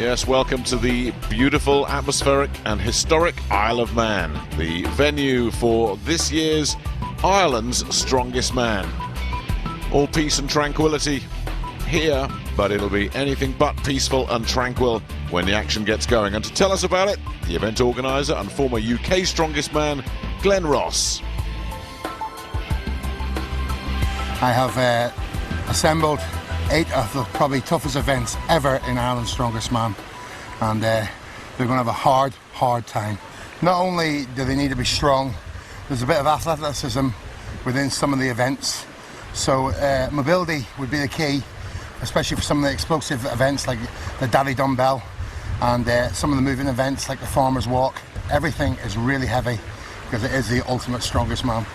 Yes, welcome to the beautiful, atmospheric and historic Isle of Man, the venue for this year's Ireland's Strongest Man. All peace and tranquility here, but it'll be anything but peaceful and tranquil when the action gets going. And to tell us about it, the event organiser and former UK Strongest Man, Glenn Ross. I have assembled 8 of the probably toughest events ever in Ireland's Strongest Man, and they're going to have a hard time. Not only do they need to be strong, there's a bit of athleticism within some of the events, so mobility would be the key, especially for some of the explosive events like the Daddy Dumbbell and some of the moving events like the Farmer's Walk. Everything is really heavy because it is the ultimate Strongest Man.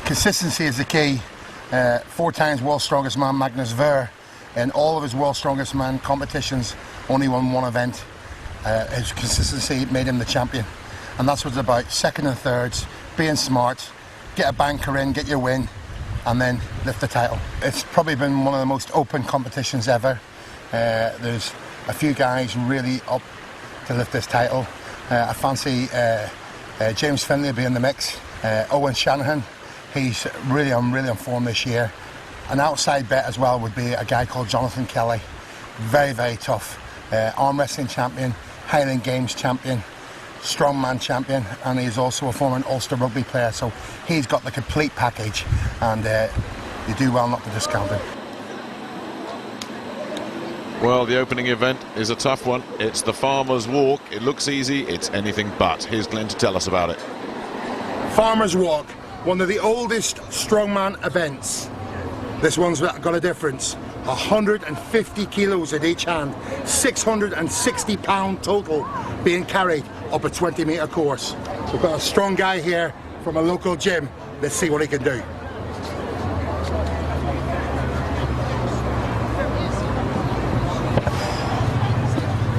Consistency is the key. 4 times World's Strongest Man Magnus Ver, in all of his World's Strongest Man competitions, only won 1 event. His consistency made him the champion, and that's what it's about: second and thirds, being smart, get a banker in, get your win, and then lift the title. It's probably been one of the most open competitions ever. There's a few guys really up to lift this title. I fancy James Finlay being in the mix, Owen Shanahan. He's really on form this year. An outside bet as well would be a guy called Jonathan Kelly. Very tough. Arm wrestling champion, Highland Games champion, strongman champion, and he's also a former Ulster rugby player, so he's got the complete package, and you do well not to discount him. Well, the opening event is a tough one. It's the Farmer's Walk. It looks easy, it's anything but. Here's Glenn to tell us about it. Farmer's Walk, one of the oldest strongman events. This one's got a difference. 150 kilos in each hand, 660 pound total being carried up a 20-meter course. We've got a strong guy here from a local gym. Let's see what he can do.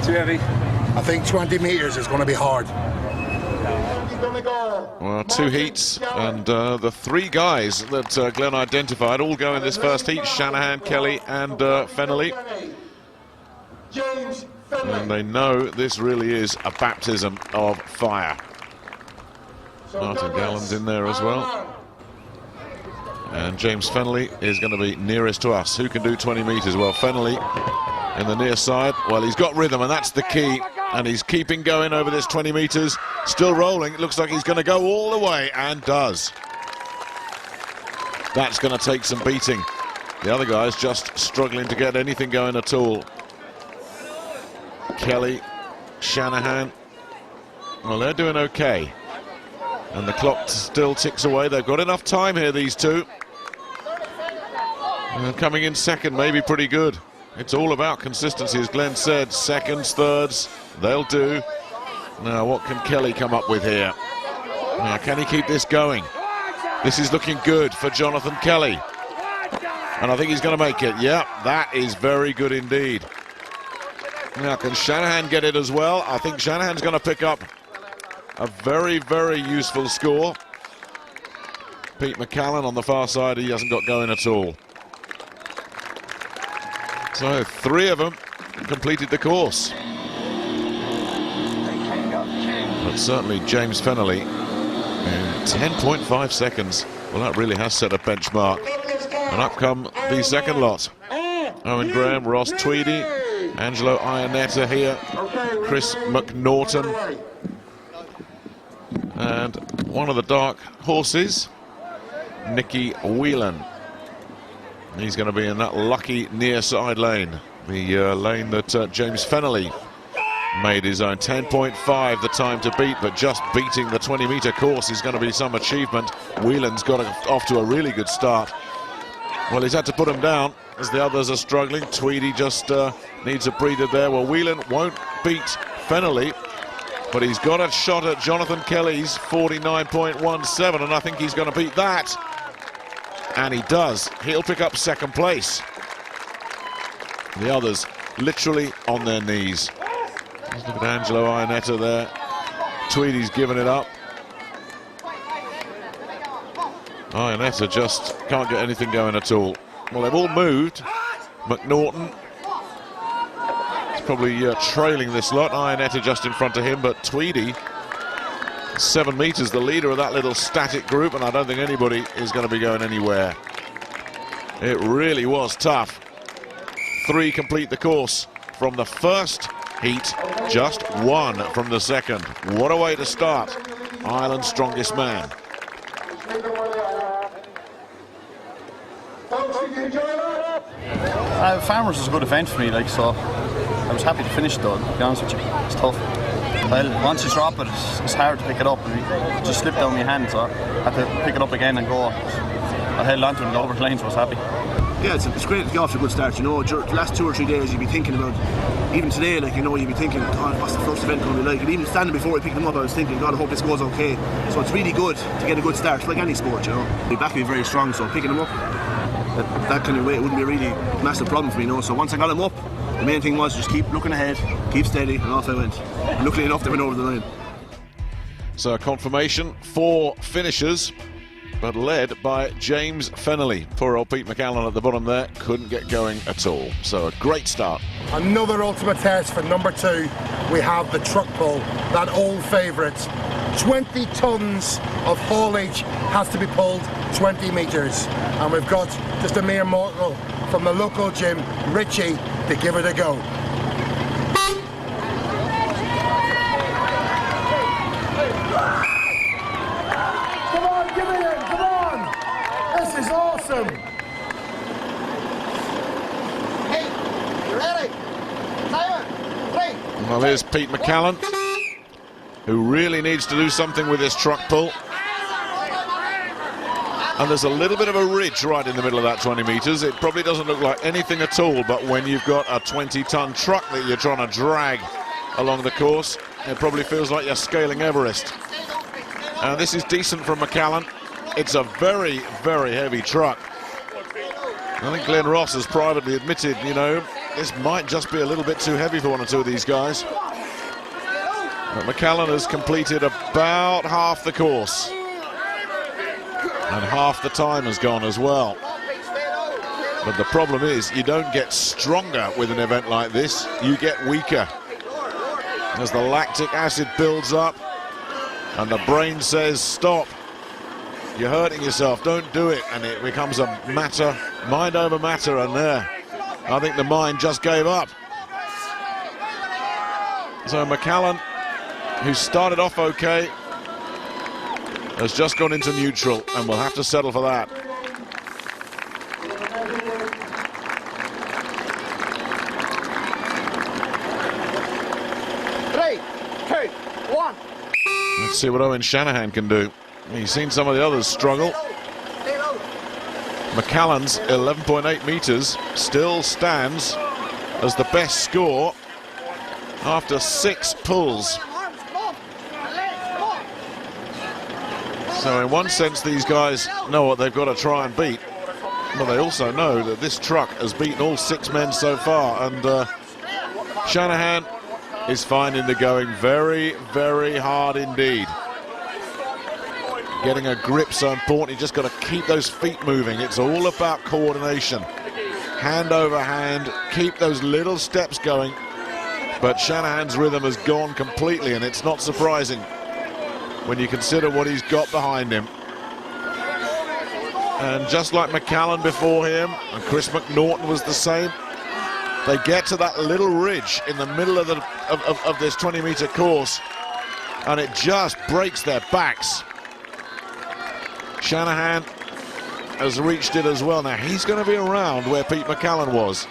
Too heavy. I think 20 meters is going to be hard. Well, 2 heats, and the 3 guys that Glenn identified all go in this first heat: Shanahan, Kelly and Fennelly. And they know this really is a baptism of fire. Martin Gallen's in there as well. And James Fennelly is going to be nearest to us. Who can do 20 metres? Well, Fennelly in the near side. Well, he's got rhythm, and that's the key. And he's keeping going over this 20 metres. Still rolling. It looks like he's going to go all the way, and does. That's going to take some beating. The other guy's just struggling to get anything going at all. Kelly, Shanahan, well, they're doing okay. And the clock still ticks away. They've got enough time here, these two. And coming in second may be pretty good. It's all about consistency, as Glenn said. Seconds, thirds, they'll do. Now, what can Kelly come up with here? Now, can he keep this going? This is looking good for Jonathan Kelly. And I think he's going to make it. Yeah, that is very good indeed. Now, can Shanahan get it as well? I think Shanahan's going to pick up a very useful score. Pete McCallan on the far side, he hasn't got going at all. So 3 of them completed the course. But certainly James Fennelly in 10.5 seconds. Well, that really has set a benchmark. And up come the second lot. Owen Graham, Ross Tweedy, Angelo Ionetta here, Chris McNaughton. And one of the dark horses, Nicky Whelan. He's going to be in that lucky near side lane, the lane that James Fennelly made his own. 10.5 the time to beat, but just beating the 20-meter course is going to be some achievement. Whelan's got off to a really good start. Well, he's had to put him down as the others are struggling. Tweedy just needs a breather there. Well, Whelan won't beat Fennelly, but he's got a shot at Jonathan Kelly's 49.17, and I think he's going to beat that. And he does. He'll pick up second place. The others literally on their knees. Just look at Angelo Ionetta there. Tweedy's given it up. Ionetta just can't get anything going at all. Well, they've all moved. McNaughton probably trailing this lot. Ionetta just in front of him, but Tweedy, 7 meters, the leader of that little static group, and I don't think anybody is going to be going anywhere. It really was tough. 3 complete the course from the first heat, just 1 from the second. What a way to start. Ireland's strongest man. Farmers was a good event for me, like, so I was happy to finish it though, to be honest with you. It's tough. Well, once you drop it, it's hard to pick it up. It just slipped out of my hand, so I had to pick it up again and go. I held on to it and got over the line, so I was happy. Yeah, it's great to get off to a good start. You know, the last 2 or 3 days you'd be thinking about, even today, like, you know, you'd be thinking, oh, what's the first event going to be like? And even standing before I picked them up, I was thinking, God, I hope this goes okay. So it's really good to get a good start, like any sport, you know. The back being very strong, so picking them up, that kind of way, it wouldn't be a really massive problem for me, you know. So once I got them up, the main thing was just keep looking ahead, keep steady, and off I went. And luckily enough, they went over the line. So confirmation, 4 finishers, but led by James Fennelly. Poor old Pete McCallan at the bottom there, couldn't get going at all. So a great start. Another ultimate test for number 2. We have the truck pull, that old favourite. 20 tons of haulage has to be pulled 20 metres. And we've got just a mere mortal from the local gym, Richie, to give it a go. Come on, give it in, come on! This is awesome! Hey, you ready? Simon, 3. Well, here's Pete McCallan, who really needs to do something with this truck pull. And there's a little bit of a ridge right in the middle of that 20 metres. It probably doesn't look like anything at all, but when you've got a 20-ton truck that you're trying to drag along the course, it probably feels like you're scaling Everest. And this is decent from McCallan. It's a very, very heavy truck. I think Glenn Ross has privately admitted, you know, this might just be a little bit too heavy for 1 or 2 of these guys. But McCallan has completed about half the course. And half the time has gone as well. But the problem is, you don't get stronger with an event like this, you get weaker. As the lactic acid builds up and the brain says, stop, you're hurting yourself, don't do it. And it becomes a matter, mind over matter, and there, I think the mind just gave up. So McCallan, who started off okay, has just gone into neutral, and we'll have to settle for that. Three, two, one. Let's see what Owen Shanahan can do. He's seen some of the others struggle. McCallan's 11.8 metres still stands as the best score after 6 pulls. So in one sense, these guys know what they've got to try and beat, but they also know that this truck has beaten all 6 men so far, and Shanahan is finding the going very, very hard indeed. Getting a grip so important. You just got to keep those feet moving. It's all about coordination, hand over hand, keep those little steps going. But Shanahan's rhythm has gone completely, and it's not surprising when you consider what he's got behind him. And just like McCallan before him, and Chris McNaughton was the same, they get to that little ridge in the middle of this 20-metre course, and it just breaks their backs. Shanahan has reached it as well. Now he's going to be around where Pete McCallan was.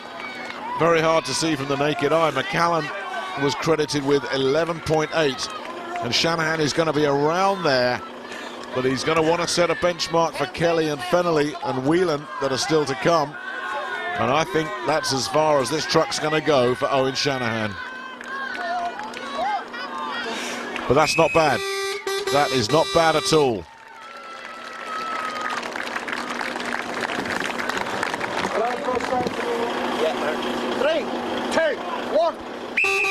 Very hard to see from the naked eye. McCallan was credited with 11.8. And Shanahan is going to be around there, but he's going to want to set a benchmark for Kelly and Fennelly and Whelan that are still to come. And I think that's as far as this truck's going to go for Owen Shanahan. But that's not bad. That is not bad at all. Three, two, one.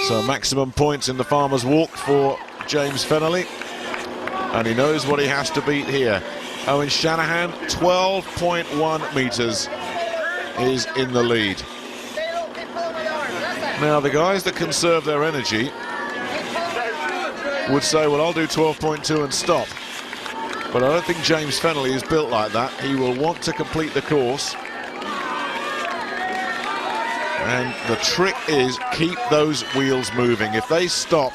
So maximum points in the Farmers Walk for James Fennelly, and he knows what he has to beat here. Owen Shanahan, 12.1 metres, is in the lead. Now, the guys that conserve their energy would say, well, I'll do 12.2 and stop. But I don't think James Fennelly is built like that. He will want to complete the course. And the trick is keep those wheels moving. If they stop,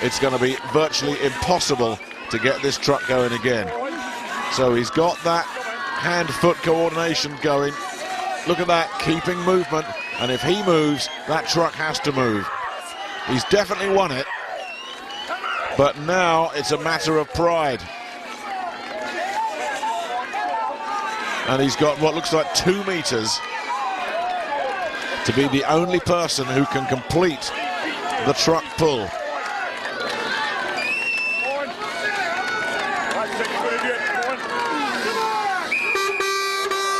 it's going to be virtually impossible to get this truck going again. So he's got that hand-foot coordination going. Look at that, keeping movement. And if he moves, that truck has to move. He's definitely won it. But now it's a matter of pride. And he's got what looks like 2 meters to be the only person who can complete the truck pull.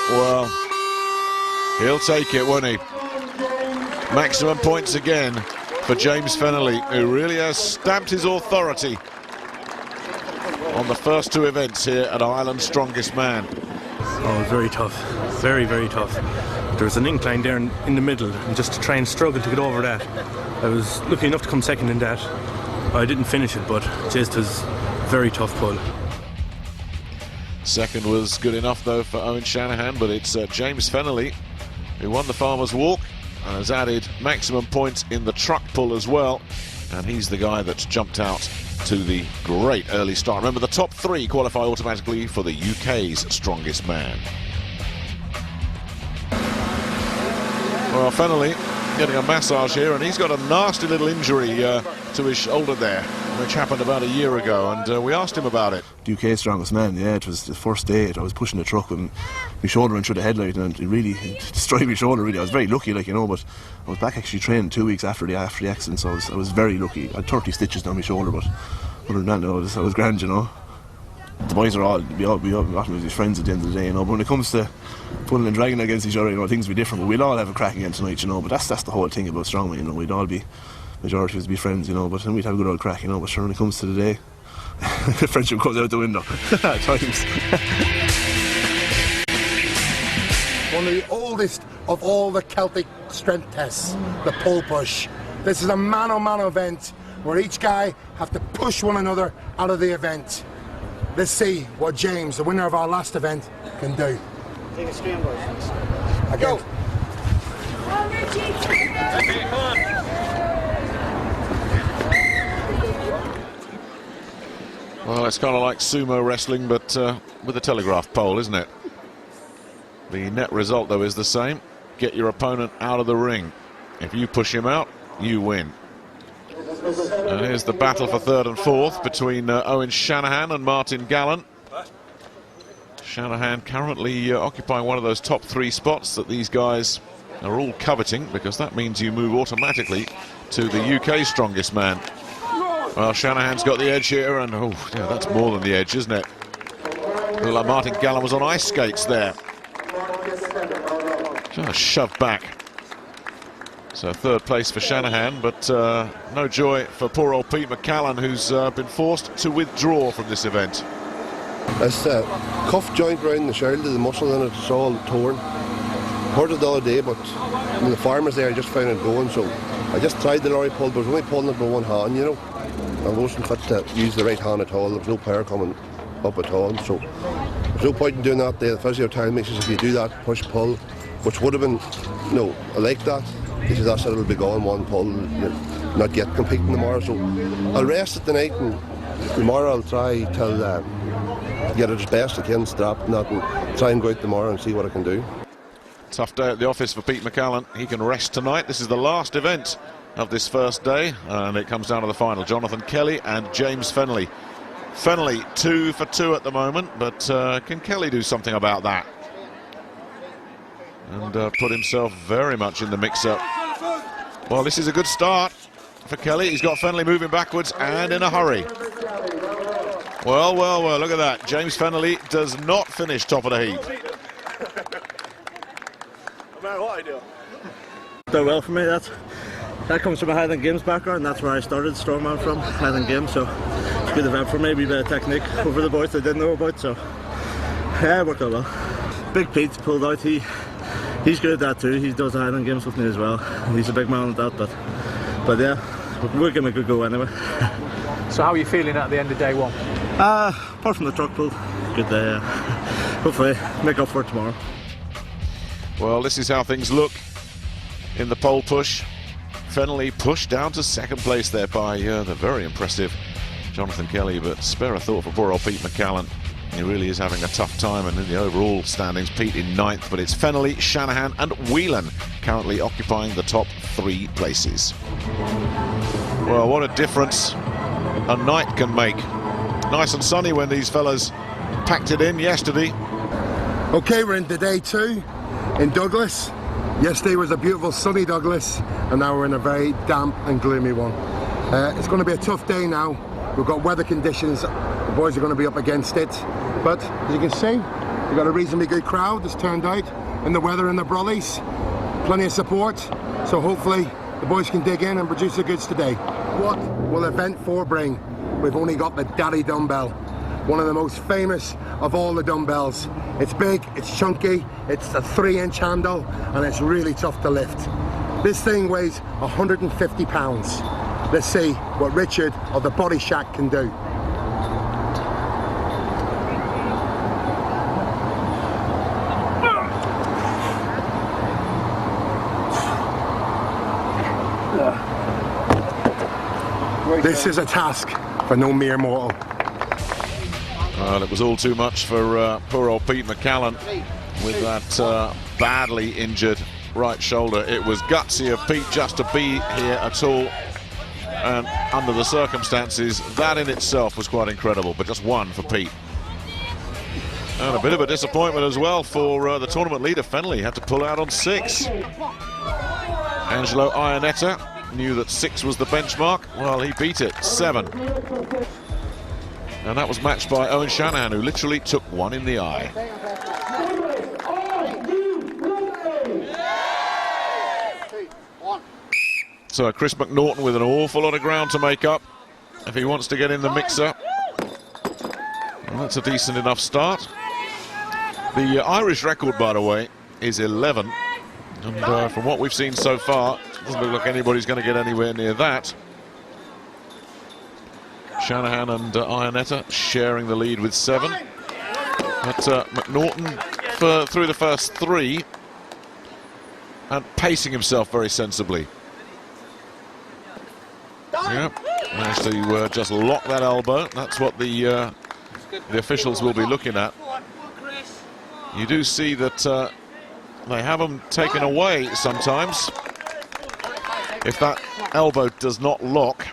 Well, he'll take it, won't he? Maximum points again for James Fennelly, who really has stamped his authority on the first 2 events here at Ireland's Strongest Man. Oh, very tough. Very, very tough. There was an incline there in the middle, and just to try and struggle to get over that. I was lucky enough to come second in that. I didn't finish it, but just it was a very tough pull. Second was good enough, though, for Owen Shanahan, but it's James Fennelly who won the Farmers Walk and has added maximum points in the truck pull as well. And he's the guy that's jumped out to the great early start. Remember, the top 3 qualify automatically for the UK's Strongest Man. Well, Fennelly getting a massage here, and he's got a nasty little injury to his shoulder there, which happened about a year ago, and we asked him about it. UK Strongest Man, yeah, it was the first day. I was pushing the truck and my shoulder went through the headlight, and it really destroyed my shoulder, really. I was very lucky, like, you know, but I was back actually training 2 weeks after the accident, so I was very lucky. I had 30 stitches down my shoulder, but other than that, no, I was grand, you know. The boys are all friends at the end of the day, you know. But when it comes to pulling and dragging against each other, you know, things will be different. But we'll all have a crack again tonight, you know. But that's the whole thing about strongman, you know. We'd all be, majority of us be friends, you know. But then we'd have a good old crack, you know. But sure, when it comes to the day, friendship goes out the window at times. One of the oldest of all the Celtic strength tests, the pull push. This is a mano-mano event where each guy have to push one another out of the event. Let's see what James, the winner of our last event, can do. Take a stream, boys. Again. Well, it's kind of like sumo wrestling, but with a telegraph pole, isn't it? The net result, though, is the same. Get your opponent out of the ring. If you push him out, you win. And here's the battle for 3rd and 4th between Owen Shanahan and Martin Gallant. Shanahan currently occupying one of those top 3 spots that these guys are all coveting, because that means you move automatically to the UK Strongest Man. Well, Shanahan's got the edge here, and oh, yeah, that's more than the edge, isn't it? Looked like Martin Gallant was on ice skates there. Just shoved back. So 3rd place for Shanahan, but no joy for poor old Pete McCallan, who's been forced to withdraw from this event. It's a cuff joint around the shoulder, the muscle in it's all torn. Hurt it the other day, but when the farmers there, I just found it going, so I just tried the lorry pull, but I was only pulling it with one hand, you know. I wasn't fit to use the right hand at all. There was no power coming up at all, so there's no point in doing that. The physio telling me, says, if you do that, push, pull, which would have been, you know, I like that. He says, that's it, it'll be gone, one pull, not yet competing tomorrow, so I'll rest it tonight, and tomorrow I'll try till get it as best I can, strap and that, and try and go out tomorrow and see what I can do. Tough day at the office for Pete McCallan. He can rest tonight. This is the last event of this first day, and it comes down to the final. Jonathan Kelly and James Fennelly. Fennelly 2 for 2 at the moment, but can Kelly do something about that? And put himself very much in the mix-up. Well, this is a good start for Kelly. He's got Fennelly moving backwards and in a hurry. Well, well, well, look at that. James Fennelly does not finish top of the heap. No matter what I do. Done well for me. That comes from a Highland Games background. That's where I started strongman from, Highland Games. So it's a good event for me. A bit of technique over the boys I didn't know about. So yeah, it worked out well. Big Pete pulled out. He He's good at that too. He does the Highland Games with me as well. He's a big man at that, but yeah, we're giving a good go anyway. So how are you feeling at the end of day one? Apart from the truck pull, good day. Hopefully make up for it tomorrow. Well, this is how things look in the pole push. Fennelly pushed down to second place there by the very impressive Jonathan Kelly, but spare a thought for poor old Pete McCallan. He really is having a tough time, and in the overall standings, Pete in 9th, but it's Fennelly, Shanahan and Whelan currently occupying the top 3 places. Well, what a difference a night can make. Nice and sunny when these fellas packed it in yesterday. Okay, we're into day 2 in Douglas. Yesterday was a beautiful sunny Douglas, and now we're in a very damp and gloomy one. It's going to be a tough day now. We've got weather conditions. The boys are going to be up against it. But as you can see, we've got a reasonably good crowd that's turned out in the weather and the brollies. Plenty of support. So hopefully the boys can dig in and produce the goods today. What will Event 4 bring? We've only got the Daddy Dumbbell, one of the most famous of all the dumbbells. It's big, it's chunky, it's a 3-inch handle, and it's really tough to lift. This thing weighs 150 pounds. Let's see what Richard of the Body Shack can do. This is a task for no mere mortal. Well, it was all too much for poor old Pete McCallan with that badly injured right shoulder. It was gutsy of Pete just to be here at all, and under the circumstances, that in itself was quite incredible, but just one for Pete. And a bit of a disappointment as well for the tournament leader, Fennelly. Had to pull out on 6. Angelo Ionetta knew that 6 was the benchmark. Well, he beat it, 7. And that was matched by Owen Shanahan, who literally took one in the eye. So Chris McNaughton with an awful lot of ground to make up if he wants to get in the mixer. Well, that's a decent enough start. The Irish record, by the way, is 11. And from what we've seen so far, it doesn't look like anybody's going to get anywhere near that. Shanahan and Ionetta sharing the lead with 7. But McNaughton through the first 3 and pacing himself very sensibly. Yep, managed to just lock that elbow. That's what the officials will be looking at. You do see that they have them taken away sometimes if that elbow does not lock.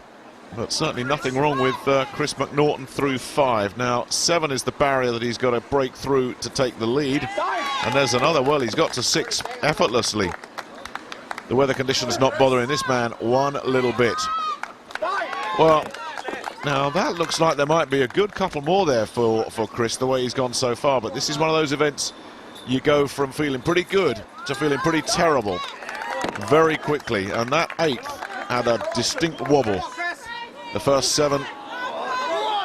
But certainly nothing wrong with Chris McNaughton through 5. Now 7 is the barrier that he's got to break through to take the lead. And there's another. Well, he's got to 6 effortlessly. The weather conditions not bothering this man one little bit. Well, now that looks like there might be a good couple more there for Chris, the way he's gone so far. But this is one of those events you go from feeling pretty good to feeling pretty terrible very quickly. And that 8th had a distinct wobble. The first 7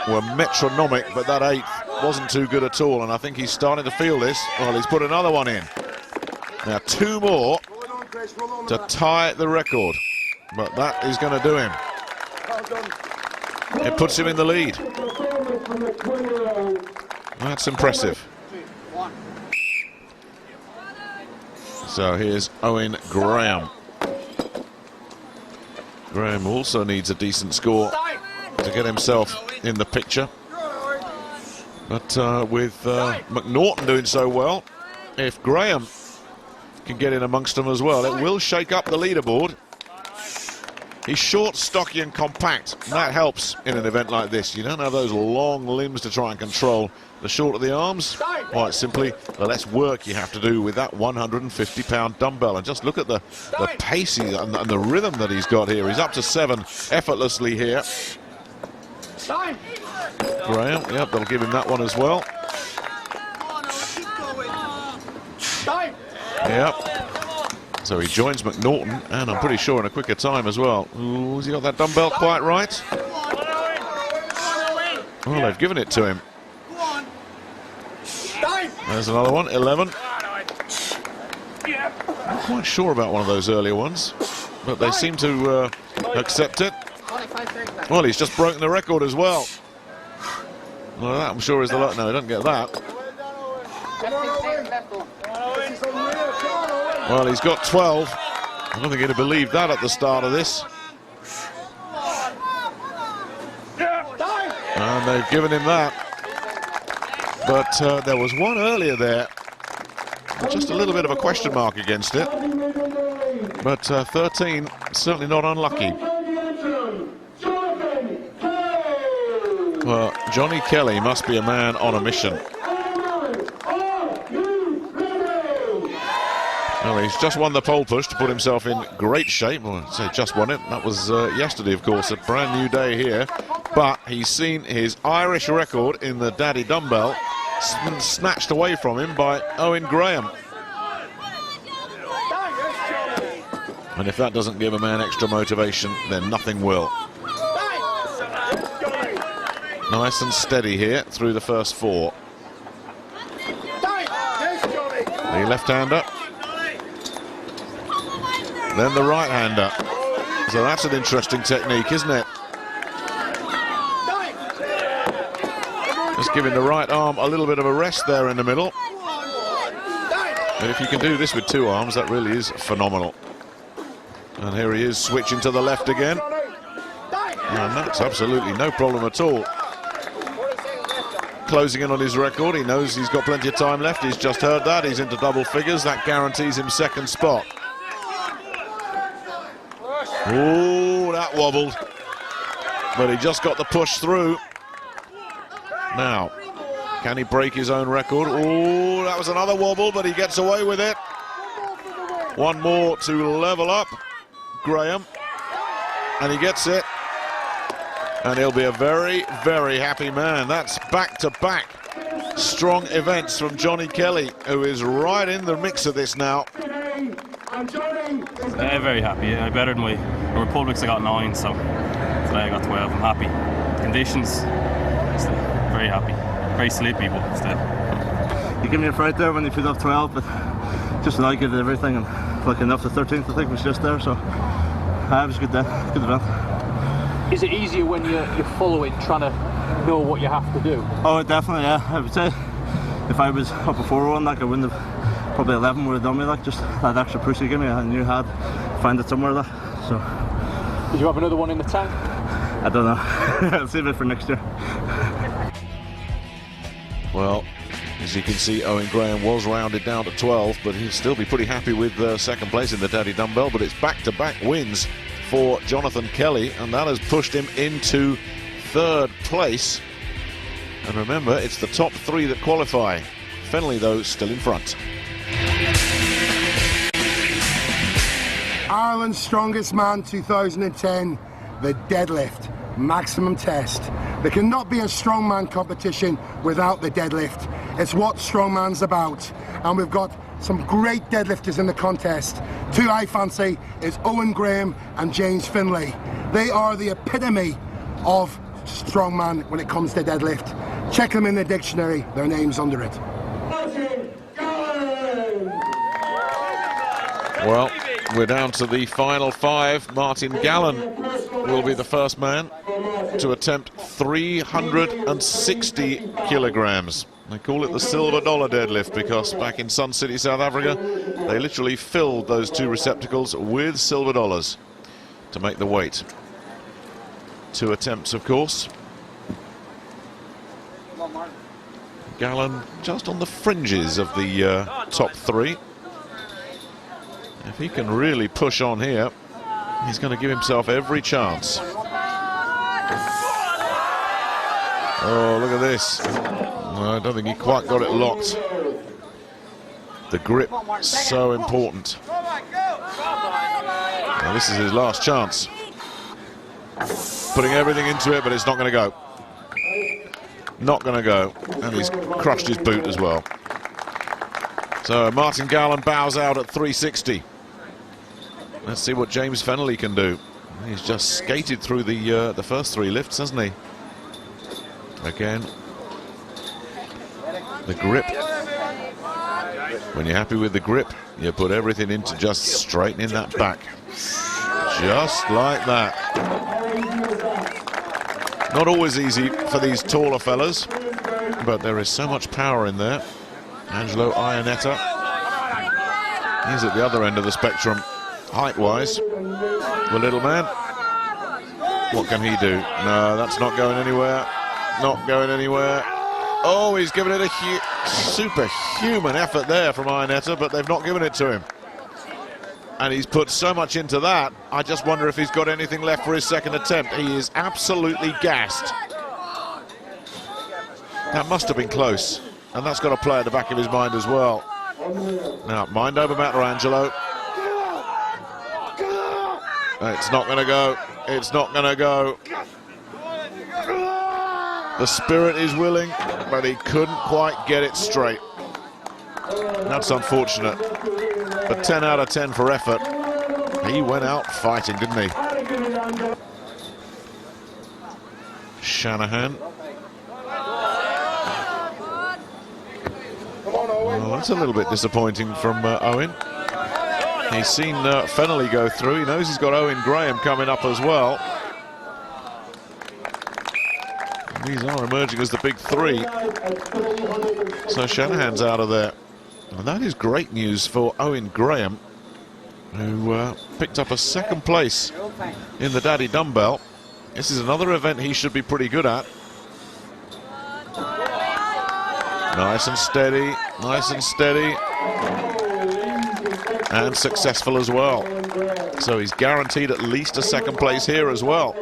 were metronomic, but that 8th wasn't too good at all, and I think he's starting to feel this. Well, he's put another one in. Now 2 more to tie the record, but that is going to do him. It puts him in the lead. That's impressive. So here's Owen Graham. Graham also needs a decent score to get himself in the picture. But with McNaughton doing so well, if Graham can get in amongst them as well, it will shake up the leaderboard. He's short, stocky and compact, and that helps in an event like this. You don't have those long limbs to try and control. The shorter the arms, quite simply, the less work you have to do with that 150-pound dumbbell. And just look at the pace and the rhythm that he's got here. He's up to 7 effortlessly here. Graham, yep, they'll give him that one as well. Yep. So he joins McNaughton, and I'm pretty sure in a quicker time as well. Ooh, has he got that dumbbell quite right? Well, they've given it to him. There's another one, 11. Not quite sure about one of those earlier ones, but they seem to accept it. Well, he's just broken the record as well. Well, that I'm sure is the luck. No, he doesn't get that. Well, he's got 12. I don't think he'd have believed that at the start of this. And they've given him that. But there was one earlier there. Just a little bit of a question mark against it. But 13, certainly not unlucky. Well, Johnny Kelly must be a man on a mission. Well, he's just won the pole push to put himself in great shape. Well, I'd say just won it. That was yesterday, of course, a brand new day here. But he's seen his Irish record in the Daddy Dumbbell snatched away from him by Owen Graham. And if that doesn't give a man extra motivation, then nothing will. Nice and steady here through the first 4. The left-hander. Then the right-hander. So that's an interesting technique, isn't it? Just giving the right arm a little bit of a rest there in the middle. And if you can do this with 2 arms, that really is phenomenal. And here he is switching to the left again. And that's absolutely no problem at all. Closing in on his record. He knows he's got plenty of time left. He's just heard that. He's into double figures. That guarantees him second spot. Oh, that wobbled. But he just got the push through. Now, can he break his own record? Oh, that was another wobble, but he gets away with it. One more to level up Graham. And he gets it. And he'll be a very, very happy man. That's back-to-back strong events from Johnny Kelly, who is right in the mix of this now. Very happy. I bettered my Republics. I got 9, so today I got 12. I'm happy. Conditions, very happy. Very sleepy, but still. You give me a fright there when you put up 12, but just like it, everything, and lucky enough the 13th I think was just there, so it was a good day, good event. Is it easier when you're following, trying to know what you have to do? Oh, definitely, yeah. I would say if I was up before one, like I wouldn't have, probably 11 would have done me, like just that extra push you give me, I knew I had find it somewhere, like, so. Did you have another one in the tank? I don't know. I'll save it for next year. Well, as you can see, Owen Graham was rounded down to 12, but he'll still be pretty happy with second place in the Daddy Dumbbell. But it's back-to-back wins for Jonathan Kelly, and that has pushed him into 3rd place. And remember, it's the top 3 that qualify. Fennelly, though, still in front. Ireland's Strongest Man 2010, the deadlift, maximum test. There cannot be a strongman competition without the deadlift. It's what strongman's about. And we've got some great deadlifters in the contest. 2 I fancy is Owen Graham and James Fennelly. They are the epitome of strongman when it comes to deadlift. Check them in the dictionary, their name's under it. Well, we're down to the final 5. Martin Gallen will be the first man to attempt 360 kilograms. They call it the silver dollar deadlift because back in Sun City, South Africa, they literally filled those 2 receptacles with silver dollars to make the weight. 2 attempts, of course. Gallen just on the fringes of the top 3. If he can really push on here, he's going to give himself every chance. Oh, look at this. I don't think he quite got it locked. The grip, so important. Now, this is his last chance. Putting everything into it, but it's not going to go. Not going to go. And he's crushed his boot as well. So Martin Gallen bows out at 360. Let's see what James Fennelly can do. He's just skated through the first 3 lifts, hasn't he? Again, the grip When you're happy with the grip, you put everything into just straightening that back. Just like that. Not always easy for these taller fellas, but there is so much power in there. Angelo Iannetta, he's at the other end of the spectrum, height-wise. The little man, what can he do? No, that's not going anywhere. Not going anywhere. Oh, he's given it a superhuman effort there from Iannetta, but they've not given it to him. And he's put so much into that, I just wonder if he's got anything left for his second attempt. He is absolutely gassed. That must have been close, and that's got to play at the back of his mind as well. Now, mind over matter, Angelo. It's not going to go. It's not going to go. The spirit is willing, but he couldn't quite get it straight. That's unfortunate. But 10 out of 10 for effort. He went out fighting, didn't he? Shanahan. Well, that's a little bit disappointing from Owen. He's seen Fennelly go through. He knows he's got Owen Graham coming up as well. These are emerging as the big three. So Shanahan's out of there. And that is great news for Owen Graham, who picked up a second place in the Daddy Dumbbell. This is another event he should be pretty good at. Nice and steady, nice and steady. And successful as well. So he's guaranteed at least a second place here as well.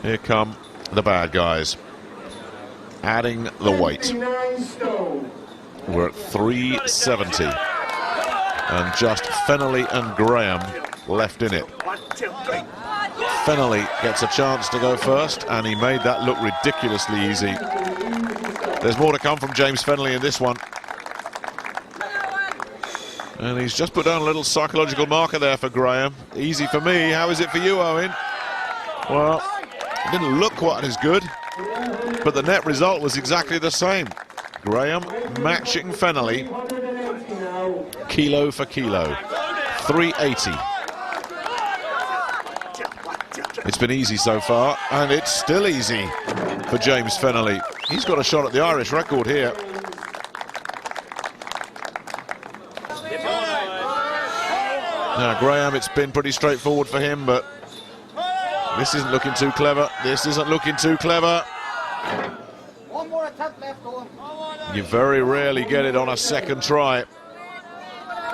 Here come the bad guys, adding the weight. We're at 370, and just Fennelly and Graham left in it. Fennelly gets a chance to go first, and he made that look ridiculously easy. There's more to come from James Fennelly in this one. And he's just put down a little psychological marker there for Graham. Easy for me. How is it for you, Owen? Well, it didn't look quite as good, but the net result was exactly the same. Graham matching Fennelly, kilo for kilo, 380. It's been easy so far, and it's still easy for James Fennelly. He's got a shot at the Irish record here. Now, Graham, it's been pretty straightforward for him, but this isn't looking too clever. This isn't looking too clever. One more attempt left on. You very rarely get it on a second try.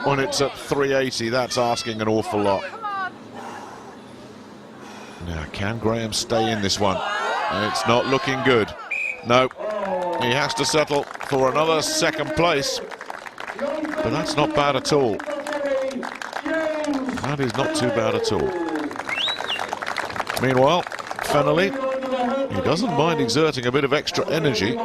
When it's at 380, that's asking an awful lot. Now, can Graham stay in this one? It's not looking good. No, he has to settle for another second place. But that's not bad at all. That is not too bad at all. Meanwhile, Fennelly, he doesn't mind exerting a bit of extra energy.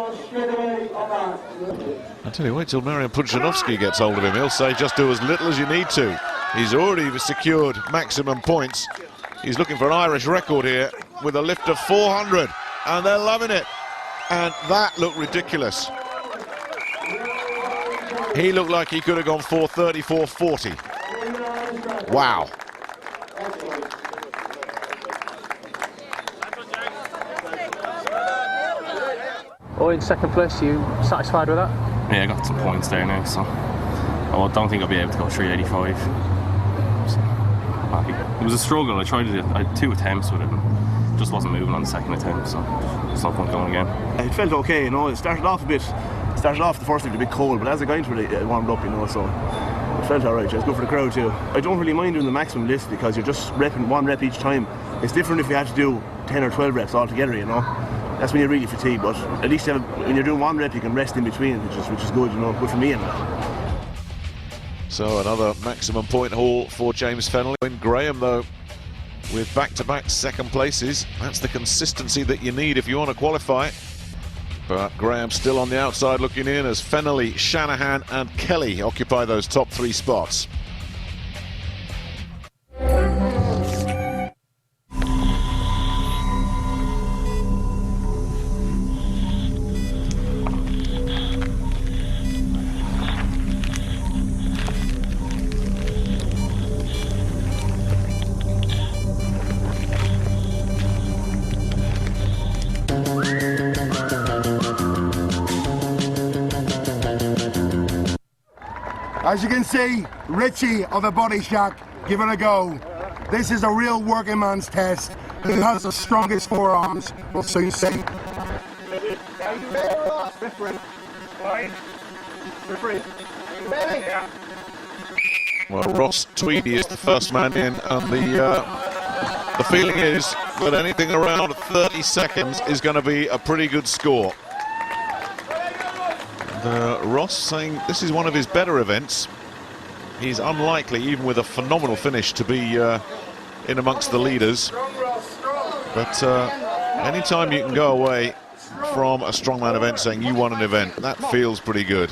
I tell you, wait till Marian Pudzianowski gets hold of him. He'll say, just do as little as you need to. He's already secured maximum points. He's looking for an Irish record here with a lift of 400, and they're loving it. And that looked ridiculous. He looked like he could have gone 430, 440. Wow. Oh, in second place, you satisfied with that? Yeah, I got some points there now, so I don't think I'll be able to go 385. So, it was a struggle. I tried it. I had 2 attempts with it, and just wasn't moving on the second attempt, so there's no point going again. It felt okay, you know. It started off the first thing a bit cold, but as I got into it, it warmed up, you know, so it felt alright. It was good for the crowd too. I don't really mind doing the maximum list because you're just repping 1 rep each time. It's different if you had to do 10 or 12 reps all together, you know. That's when you're really fatigued, but at least when you're doing 1 rep, you can rest in between, which is good, you know, good for me and that. So another maximum point haul for James Fennelly. And Graham, though, with back-to-back second places, that's the consistency that you need if you want to qualify. But Graham still on the outside looking in as Fennelly, Shanahan and Kelly occupy those top 3 spots. As you can see, Richie of the Body Shack, give it a go. This is a real working man's test. Who has the strongest forearms? We'll soon see. Well, Ross Tweedy is the first man in, and the feeling is that anything around 30 seconds is going to be a pretty good score. And, Ross saying this is one of his better events. He's unlikely, even with a phenomenal finish, to be in amongst the leaders. But anytime you can go away from a strongman event saying you won an event, that feels pretty good.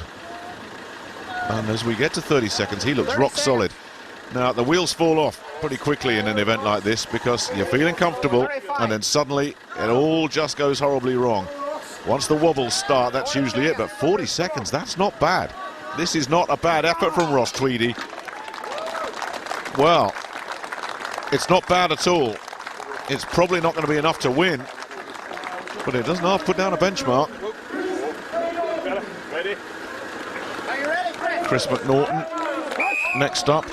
And as we get to 30 seconds, he looks rock solid. Now, the wheels fall off pretty quickly in an event like this because you're feeling comfortable and then suddenly it all just goes horribly wrong. Once the wobbles start, that's usually it, but 40 seconds, that's not bad. This is not a bad effort from Ross Tweedy. Well, it's not bad at all. It's probably not going to be enough to win, but it doesn't half put down a benchmark. Ready? Are you ready, Chris? Chris McNaughton next up. 5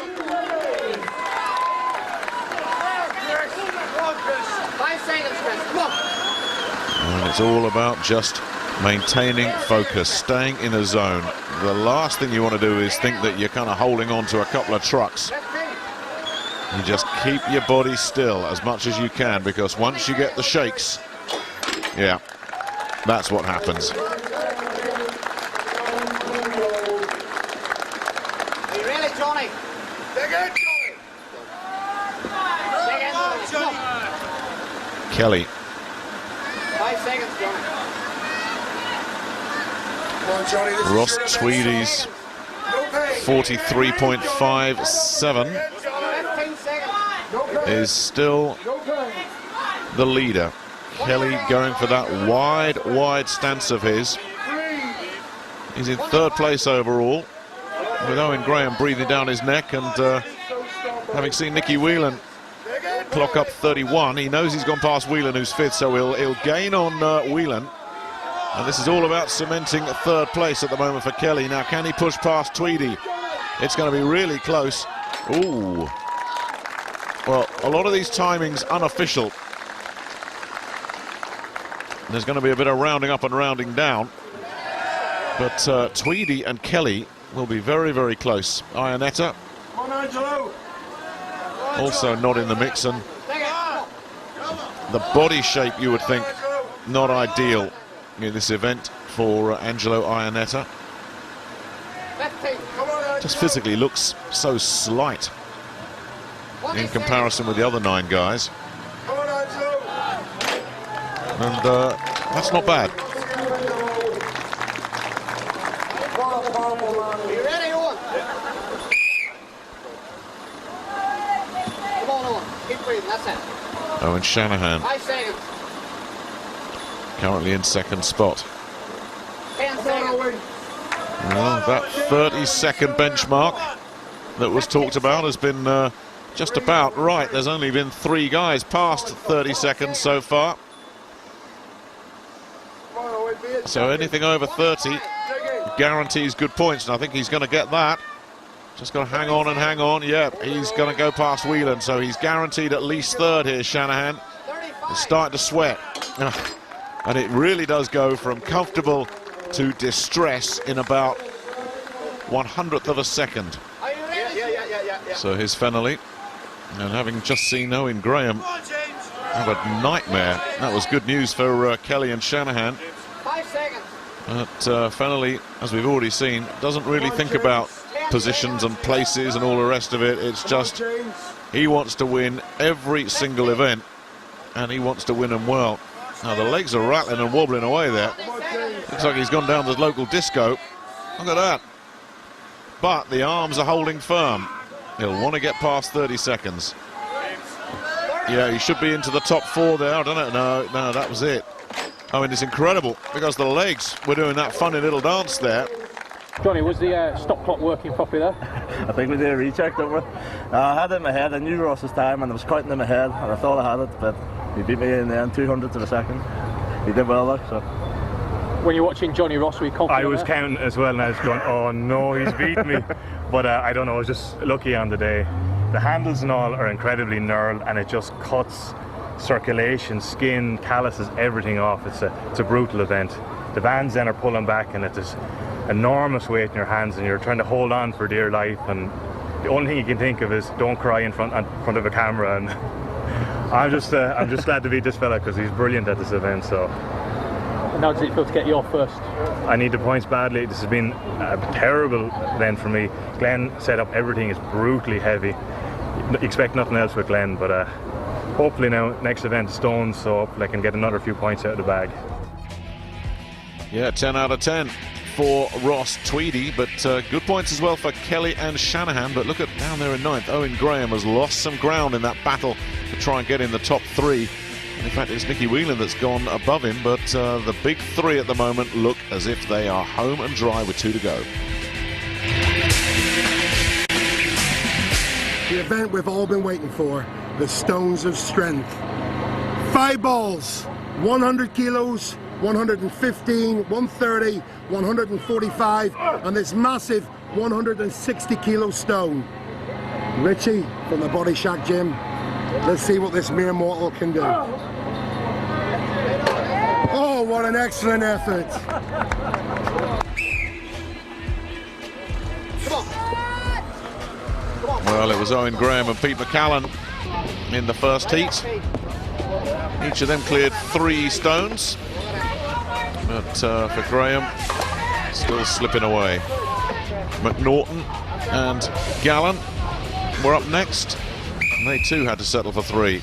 seconds, Chris. Come on. And it's all about just maintaining focus, staying in a zone. The last thing you want to do is think that you're kind of holding on to a couple of trucks. You just keep your body still as much as you can, because once you get the shakes, yeah, that's what happens. Are you ready, Johnny? Second, Johnny. Kelly. 5 seconds, Johnny. Ross Tweedy's 43.57 is still the leader. Kelly going for that wide stance of his. He's in third place overall, with Owen Graham breathing down his neck, and having seen Nicky Whelan clock up 31, he knows he's gone past Whelan, who's fifth, so he'll gain on Whelan. And this is all about cementing third place at the moment for Kelly. Now, can he push past Tweedy? It's going to be really close. Ooh. Well, a lot of these timings unofficial. There's going to be a bit of rounding up and rounding down. But Tweedy and Kelly will be very, very close. Ionetta also not in the mix, and the body shape, you would think, not ideal in this event for Angelo Ionetta. Just physically looks so slight in comparison with the other 9 guys. And that's not bad. Are you ready, Owen? Come on, Owen. Keep breathing, that's it. Owen Shanahan 5 seconds. currently in second spot. 10 seconds. Well, that 30-second benchmark that was talked about has been just about right. There's only been 3 guys past 30 seconds so far. So anything over 30 guarantees good points, and I think he's going to get that. Just got to hang on and hang on. Yeah, he's going to go past Whelan, so he's guaranteed at least third here, Shanahan. He's starting to sweat. And it really does go from comfortable to distress in about 1/100th of a second. Are you ready? Yeah. So here's Fennelly, and having just seen Owen Graham have a nightmare, that was good news for Kelly and Shanahan. 5 seconds. But Fennelly, as we've already seen, doesn't really think about positions and places and all the rest of it. It's just he wants to win every single event, and he wants to win them well. Now the legs are rattling and wobbling away there. Looks like he's gone down to the local disco. Look at that. But the arms are holding firm. He'll want to get past 30 seconds. Yeah, he should be into the top 4 there. I don't know. No, that was it. I mean, it's incredible because the legs were doing that funny little dance there. Johnny, was the stop clock working properly there? I think we did a recheck, didn't we? I had it in my head. I knew Ross's time, and I was counting in my head, and I thought I had it, but he beat me in the end, 200th of a second. He did well, though, so. When you're watching Johnny Ross, were you confident? I was there? counting as well, and I was going, oh no, he's beaten me. But I don't know, I was just lucky on the day. The handles and all are incredibly knurled, and it just cuts circulation, skin, calluses, everything off. It's a brutal event. The bands then are pulling back, and it's this enormous weight in your hands, and you're trying to hold on for dear life. And the only thing you can think of is don't cry in front of a camera. And I'm just glad to beat this fella because he's brilliant at this event. So. And how does it feel to get your first? I need the points badly. This has been a terrible event for me. Glenn set up everything is brutally heavy. Expect nothing else with Glenn, but hopefully now next event Stones, so hopefully I can get another few points out of the bag. Yeah, 10 out of 10 for Ross Tweedy, but good points as well for Kelly and Shanahan. But look at down there in 9th, Owen Graham has lost some ground in that battle to try and get in the top 3. And in fact, it's Nicky Whelan that's gone above him, but the big 3 at the moment look as if they are home and dry with 2 to go. The event we've all been waiting for, the Stones of Strength. 5 balls, 100 kilos, 115, 130, 145, and this massive 160 kilo stone. Richie from the Body Shack Gym, let's see what this mere mortal can do. Oh, what an excellent effort. Well, it was Owen Graham and Pete McCallan in the first heat. Each of them cleared 3 stones. But for Graham, still slipping away. McNaughton and Gallen were up next. And they too had to settle for 3.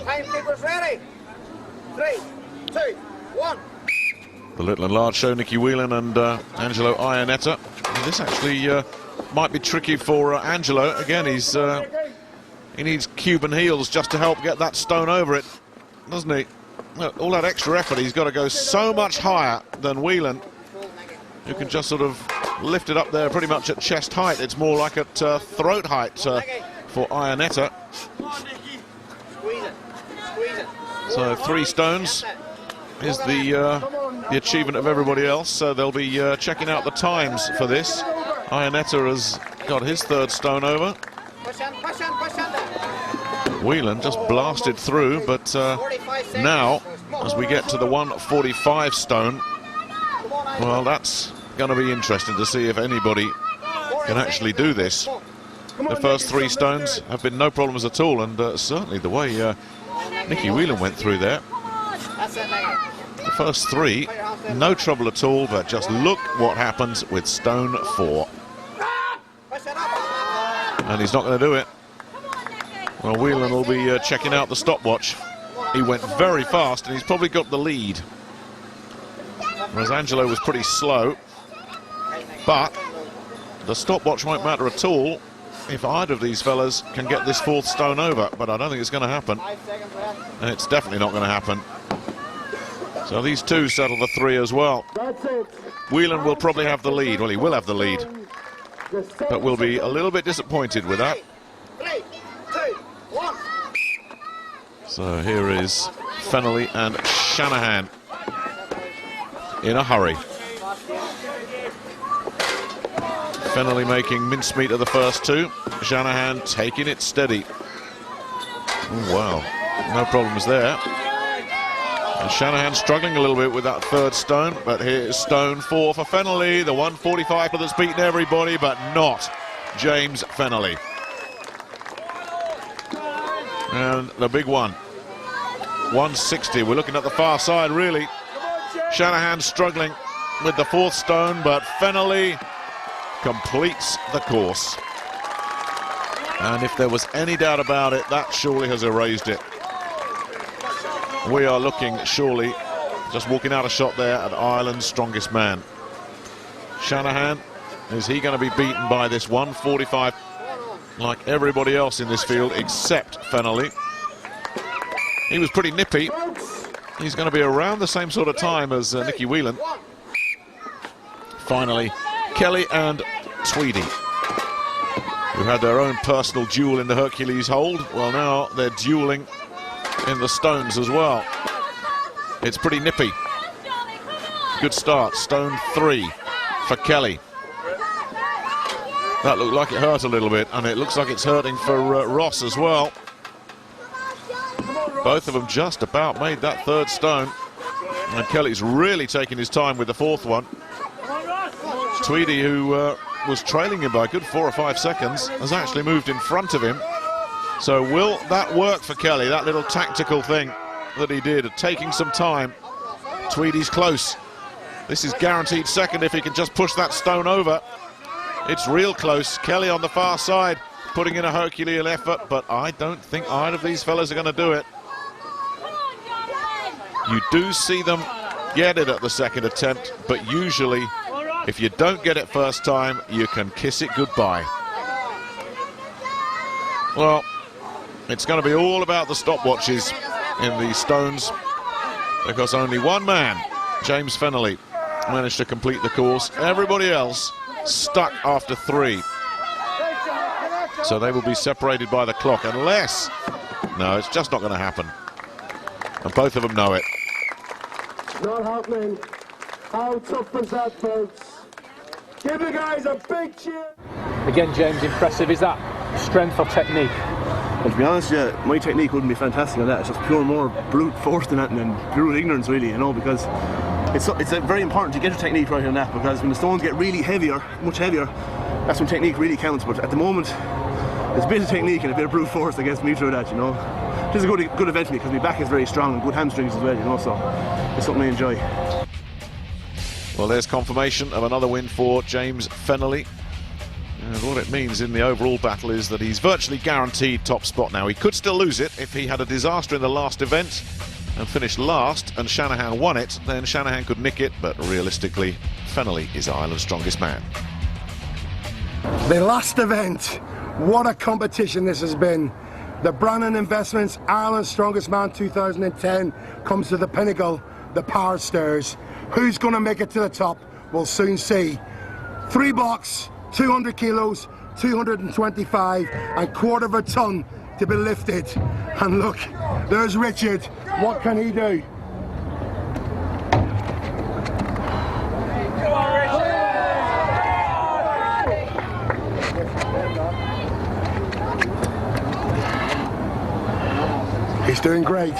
Timekeepers ready. 3, 2, 1. The little and large show, Nicky Whelan and Angelo Iannetta. And this actually might be tricky for Angelo. Again, he needs Cuban heels just to help get that stone over it, doesn't he? All that extra effort, he's got to go so much higher than Whelan, who can just sort of lift it up there pretty much at chest height. It's more like at throat height for Iannetta. So 3 stones is the achievement of everybody else. So they'll be checking out the times for this. Iannetta has got his 3rd stone over. Whelan just blasted through, but now, as we get to the 145 stone, well, that's going to be interesting to see if anybody can actually do this. The first 3 stones have been no problems at all, and certainly the way Nicky Whelan went through there. The first 3, no trouble at all, but just look what happens with stone 4. And he's not going to do it. Well, Whelan will be checking out the stopwatch. He went very fast, and he's probably got the lead. Whereas Angelo was pretty slow. But the stopwatch won't matter at all if either of these fellas can get this 4th stone over. But I don't think it's going to happen. And it's definitely not going to happen. So these 2 settle for 3 as well. Whelan will probably have the lead. Well, he will have the lead. But we'll be a little bit disappointed with that. 3, 2, 1. So here is Fennelly and Shanahan in a hurry. Fennelly making mincemeat of the first 2. Shanahan taking it steady. Oh, wow, no problems there. And Shanahan struggling a little bit with that 3rd stone, but here's stone 4 for Fennelly, the 145 that's beaten everybody, but not James Fennelly. And the big one, 160. We're looking at the far side, really. Shanahan struggling with the 4th stone, but Fennelly completes the course. And if there was any doubt about it, that surely has erased it. We are looking, surely, just walking out a shot there at Ireland's strongest man. Shanahan, is he going to be beaten by this 145 like everybody else in this field except Fennelly? He was pretty nippy. He's going to be around the same sort of time as Nicky Whelan. Finally, Kelly and Tweedy, who had their own personal duel in the Hercules hold. Well, now they're dueling in the stones as well. It's pretty nippy. Good start. Stone 3 for Kelly. That looked like it hurt a little bit, and it looks like it's hurting for Ross as well. Both of them just about made that third stone, and Kelly's really taking his time with the fourth one. Tweedy, who was trailing him by a good 4 or 5 seconds, has actually moved in front of him. So will that work for Kelly, that little tactical thing that he did, taking some time? Tweedy's close. This is guaranteed second if he can just push that stone over. It's real close. Kelly on the far side, putting in a Herculean effort, but I don't think either of these fellas are going to do it. You do see them get it at the second attempt, but usually if you don't get it first time, you can kiss it goodbye. Well, it's going to be all about the stopwatches in these stones, because only one man, James Fennelly, managed to complete the course. Everybody else stuck after 3. So they will be separated by the clock, unless... No, it's just not going to happen. And both of them know it. Not happening. How tough was that, folks? Give the guys a big cheer. Again, James, impressive. Is that strength or technique? Well, to be honest, yeah, my technique wouldn't be fantastic on that. It's just pure more brute force than that, and brute ignorance, really, you know, because it's very important to get your technique right on that, because when the stones get really heavier, much heavier, that's when technique really counts. But at the moment, there's a bit of technique and a bit of brute force that gets me through that, you know. This is a good event for me, because my back is very strong and good hamstrings as well, you know, so it's something I enjoy. Well, there's confirmation of another win for James Fennelly. And what it means in the overall battle is that he's virtually guaranteed top spot now. He could still lose it if he had a disaster in the last event and finished last and Shanahan won it, then Shanahan could nick it, but realistically, Fennelly is Ireland's strongest man. The last event, what a competition this has been. The Brannan Investments Ireland's Strongest Man 2010 comes to the pinnacle, the power stairs. Who's going to make it to the top? We'll soon see. 3 blocks, 200 kilos, 225 and quarter of a ton to be lifted. And look, there's Richard. What can he do? He's doing great.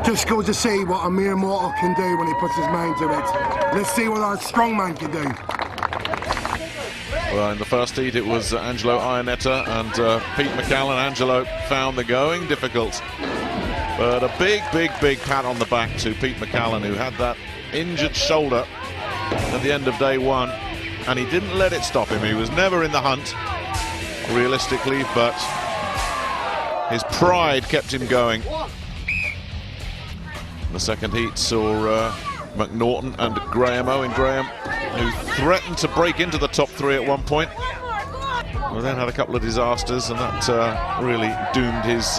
Just goes to see what a mere mortal can do when he puts his mind to it. Let's see what our strong man can do. Well, in the first heat it was Angelo Iannetta and Pete McCallan. Angelo found the going difficult, but a big pat on the back to Pete McCallan, who had that injured shoulder at the end of day 1, and he didn't let it stop him. He was never in the hunt, realistically, but his pride kept him going. The second heat saw McNaughton and Graham, Owen Graham, who threatened to break into the top 3 at one point. Well, then had a couple of disasters, and that really doomed his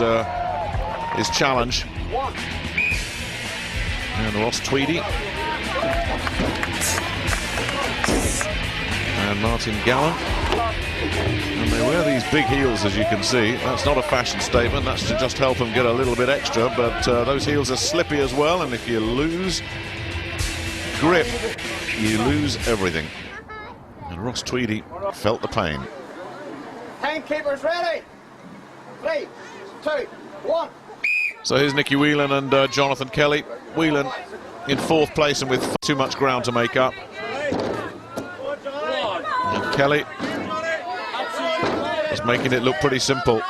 challenge. And Ross Tweedy and Martin Gallen. And they wear these big heels, as you can see. That's not a fashion statement, that's to just help them get a little bit extra, but those heels are slippy as well, and if you lose grip, you lose everything. And Ross Tweedy felt the pain. Timekeepers ready? 3, 2, 1. So here's Nicky Whelan and Jonathan Kelly. Whelan in 4th place and with too much ground to make up. And Kelly is making it look pretty simple.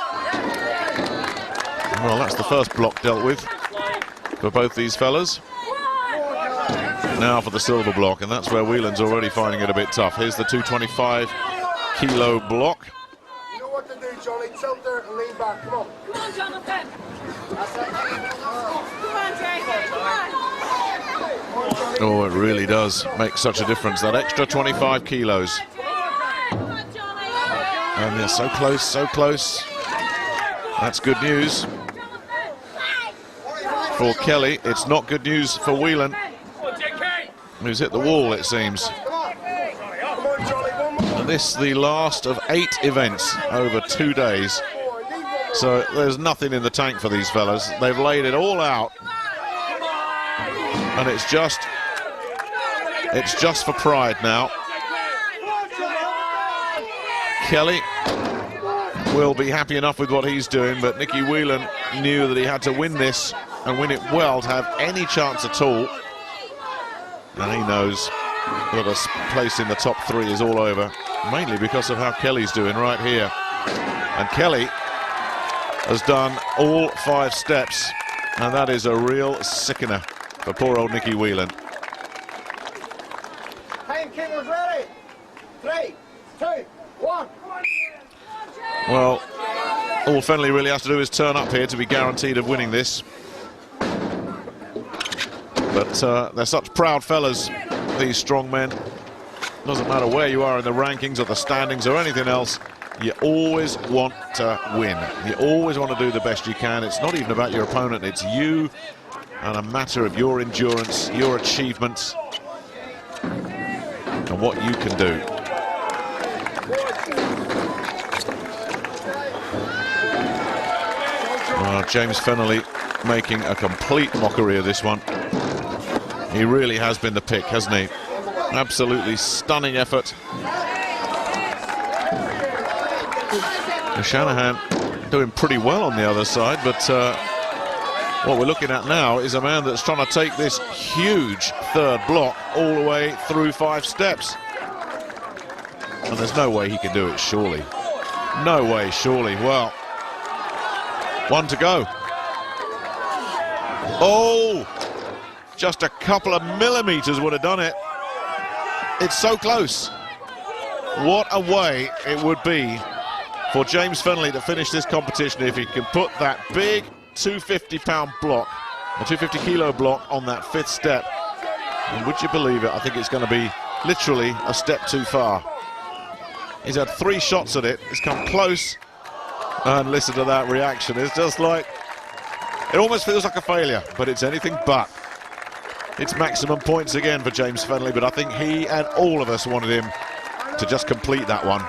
Well, that's the first block dealt with for both these fellas. Now for the silver block, and that's where Whelan's already finding it a bit tough. Here's the 225 kilo block. You know what to do, Johnny. Tilt there and lean back. Come on. Come on, Jonathan. Come on, Jake. Come on. Oh, it really does make such a difference, that extra 25 kilos. And they're so close, so close. That's good news for Kelly. It's not good news for Whelan, who's hit the wall, it seems. This the last of 8 events over 2 days. So there's nothing in the tank for these fellas. They've laid it all out. And it's just for pride now. Kelly will be happy enough with what he's doing, but Nicky Whelan knew that he had to win this and win it well to have any chance at all. And he knows that a place in the top 3 is all over, mainly because of how Kelly's doing right here. And Kelly has done all 5 steps, and that is a real sickener for poor old Nicky Whelan. Timekeepers ready. 3, 2, 1. Well, all Fennelly really has to do is turn up here to be guaranteed of winning this. But they're such proud fellas, these strong men. Doesn't matter where you are in the rankings or the standings or anything else, you always want to win. You always want to do the best you can. It's not even about your opponent, it's you, and a matter of your endurance, your achievements, and what you can do. James Fennelly making a complete mockery of this one. He really has been the pick, hasn't he? Absolutely stunning effort. Shanahan doing pretty well on the other side, but what we're looking at now is a man that's trying to take this huge 3rd block all the way through 5 steps. And there's no way he can do it, surely. No way, surely. Well, 1 to go. Oh! Just a couple of millimeters would have done it. It's so close. What a way it would be for James Fennelly to finish this competition if he can put that big 250-pound block, a 250-kilo block on that 5th step. And would you believe it, I think it's going to be literally a step too far. He's had 3 shots at it, he's come close, and listen to that reaction. It's just like, it almost feels like a failure, but it's anything but. It's maximum points again for James Fennelly, but I think he and all of us wanted him to just complete that one,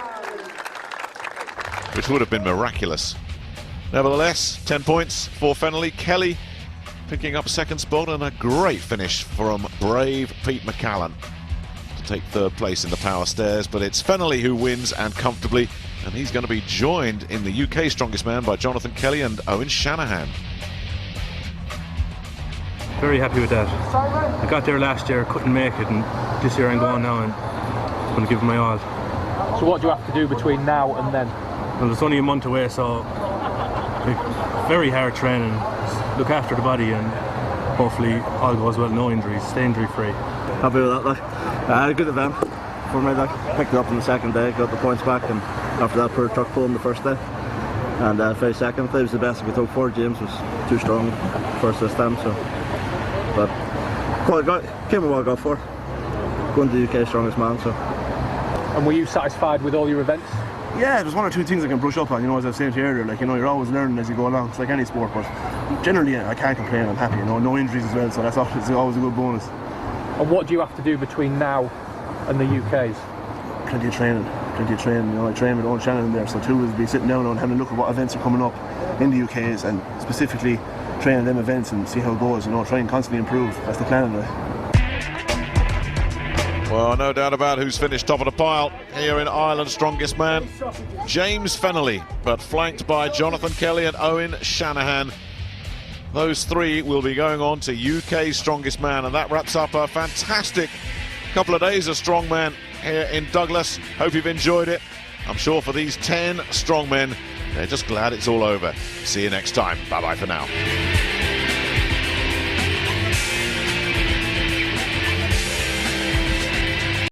which would have been miraculous. Nevertheless, 10 points for Fennelly. Kelly picking up 2nd spot, and a great finish from brave Pete McCallan to take 3rd place in the power stairs. But it's Fennelly who wins, and comfortably, and he's going to be joined in the UK Strongest Man by Jonathan Kelly and Owen Shanahan. Very happy with that. I got there last year, couldn't make it, and this year I'm going now and I'm going to give it my all. So what do you have to do between now and then? Well, it's only a month away, so very hard training, look after the body, and hopefully all goes well, no injuries, stay injury free. Happy with that, like. I had a good event for me, like. Picked it up on the 2nd day, got the points back, and after that poor truck pull on the 1st day. And for the 2nd day was the best we took for. James was too strong first this time, so. But came a well got for. Going to the UK Strongest Man, so. And were you satisfied with all your events? Yeah, there's 1 or 2 things I can brush up on, you know, as I was saying to you earlier, like, you know, you're always learning as you go along. It's like any sport, but generally I can't complain, I'm happy, you know, no injuries as well, so that's always a good bonus. And what do you have to do between now and the UKs? Plenty of training, you know, I train with Owen Shanahan there, so 2 will be sitting down and having a look at what events are coming up in the UKs, and specifically training them events and see how it goes, you know, try and constantly improve. That's the plan anyway. Well, no doubt about who's finished top of the pile here in Ireland's Strongest Man. James Fennelly, but flanked by Jonathan Kelly and Owen Shanahan. Those 3 will be going on to UK Strongest Man, and that wraps up a fantastic couple of days of Strongman here in Douglas. Hope you've enjoyed it. I'm sure for these 10 strongmen, they're just glad it's all over. See you next time. Bye-bye for now.